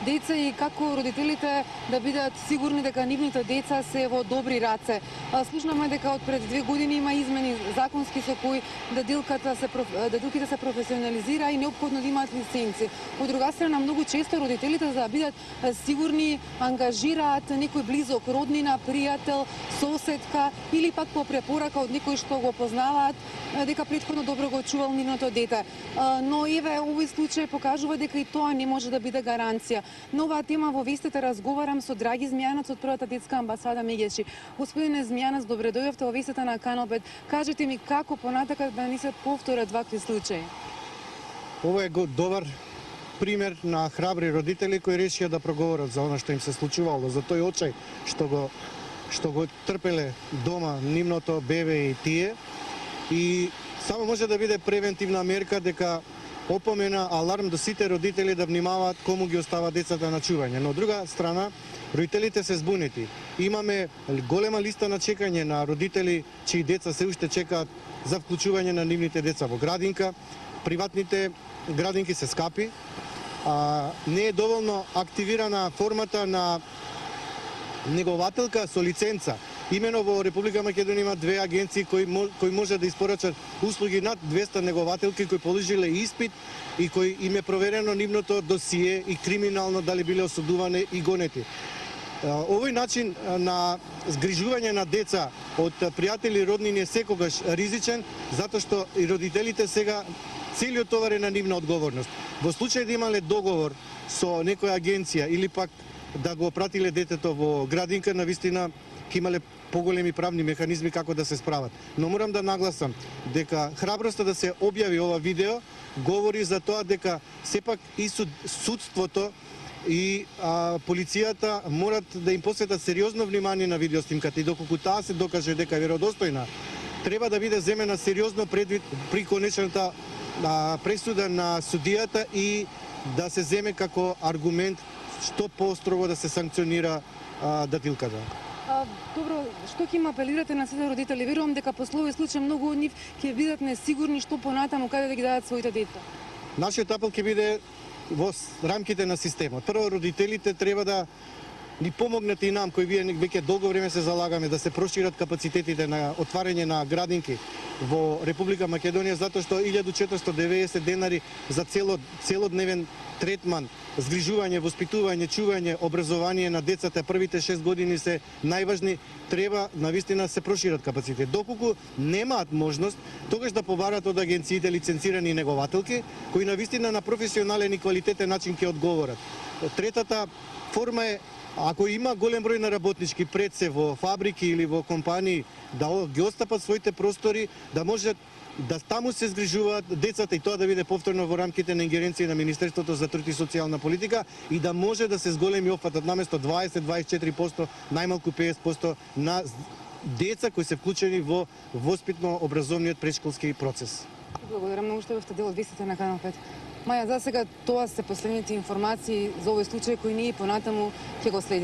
деца и како родителите да бидат сигурни дека нивните деца се во добри раце. Слушнаме дека од пред 2 години има измени законски со кои дадилките се професионализира и неопходно да имаат лиценци. Од друга страна, многу често родителите за да бидат сигурни ангажираат некој близок роднина, пријател, соседка или пак по препорака од некој што го познаваат дека претходно добро го чувал нивното дете. Но еве овој случај покажува дека и тоа не може да биде гаранција. На оваа тема во вестите разговарам со Драги Змијанац од првата детска амбасада Мегеши. Господине Змијанац, добре дојдовте во вестите на Канал 5. Кажете ми како понатака да не се повторат вакви случаи? Ова е добар пример на храбри родители кои решија да проговорат за она што им се случувало, за тој очај што го трпеле дома нивното бебе и тие. И само може да биде превентивна мерка дека опомена, аларм до сите родители да внимаваат кому ги остават децата на чување. Но од друга страна, родителите се збунети. Имаме голема листа на чекање на родители чии деца се уште чекаат за вклучување на нивните деца во градинка. Приватните градинки се скапи. Не е доволно активирана формата на негователка со лиценца. Имено во Република Македонија има 2 агенции кои може да испорачат услуги над 200 негователки кои положиле испит и кои им е проверено нивното досие и криминално дали биле осудувани и гонети. Овој начин на згрижување на деца од пријатели и роднини е секогаш ризичен, затоа што и родителите сега целиот товар е на нивна одговорност. Во случај да имале договор со некоја агенција или пак да го пратиле детето во градинка, навистина ќе имале поголеми правни механизми како да се справат. Но морам да нагласам дека храброста да се објави ова видео говори за тоа дека сепак и судството и полицијата морат да им посветат сериозно внимание на видеоснимката и доколку таа се докаже дека е веродостојна, треба да биде земена сериозно предвид при конечната пресуда на судијата и да се земе како аргумент што поострого да се санкционира дадилката. Добро, што ќе им апелирате на сите родители? Верувам дека после овој случај многу од нив ќе бидат несигурни што понатаму каде да ги дадат своите деца. Нашиот апел ќе биде во рамките на системот. Прво, родителите треба да ни помогнете и нам, кои вие веќе долго време се залагаме да се прошират капацитетите на отварање на градинки во Република Македонија, затоа што 1490 денари за целодневен третман, згрижување, воспитување, чување, образование на децата првите 6 години се најважни, треба навистина се прошират капацитет. Доколку немаат можност, тогаш да побарат од агенциите лиценцирани негователки, кои навистина на професионален и квалитетен начин ќе одговорат. Третата форма е, ако има голем број на работнички пред се во фабрики или во компании, да ги остапат своите простори, да можат да таму се згрижуваат децата и тоа да биде повторно во рамките на ингеренција на Министерството за труд и социјална политика и да може да се зголеми опфатот наместо 20-24%, најмалку 50% на деца кои се вклучени во воспитно-образовниот претшколски процес. Благодарам многу што бевте дел од вестите на Канал 5. Маја, за сега тоа се последните информации за овој случај кои ние понатаму ќе го следиме.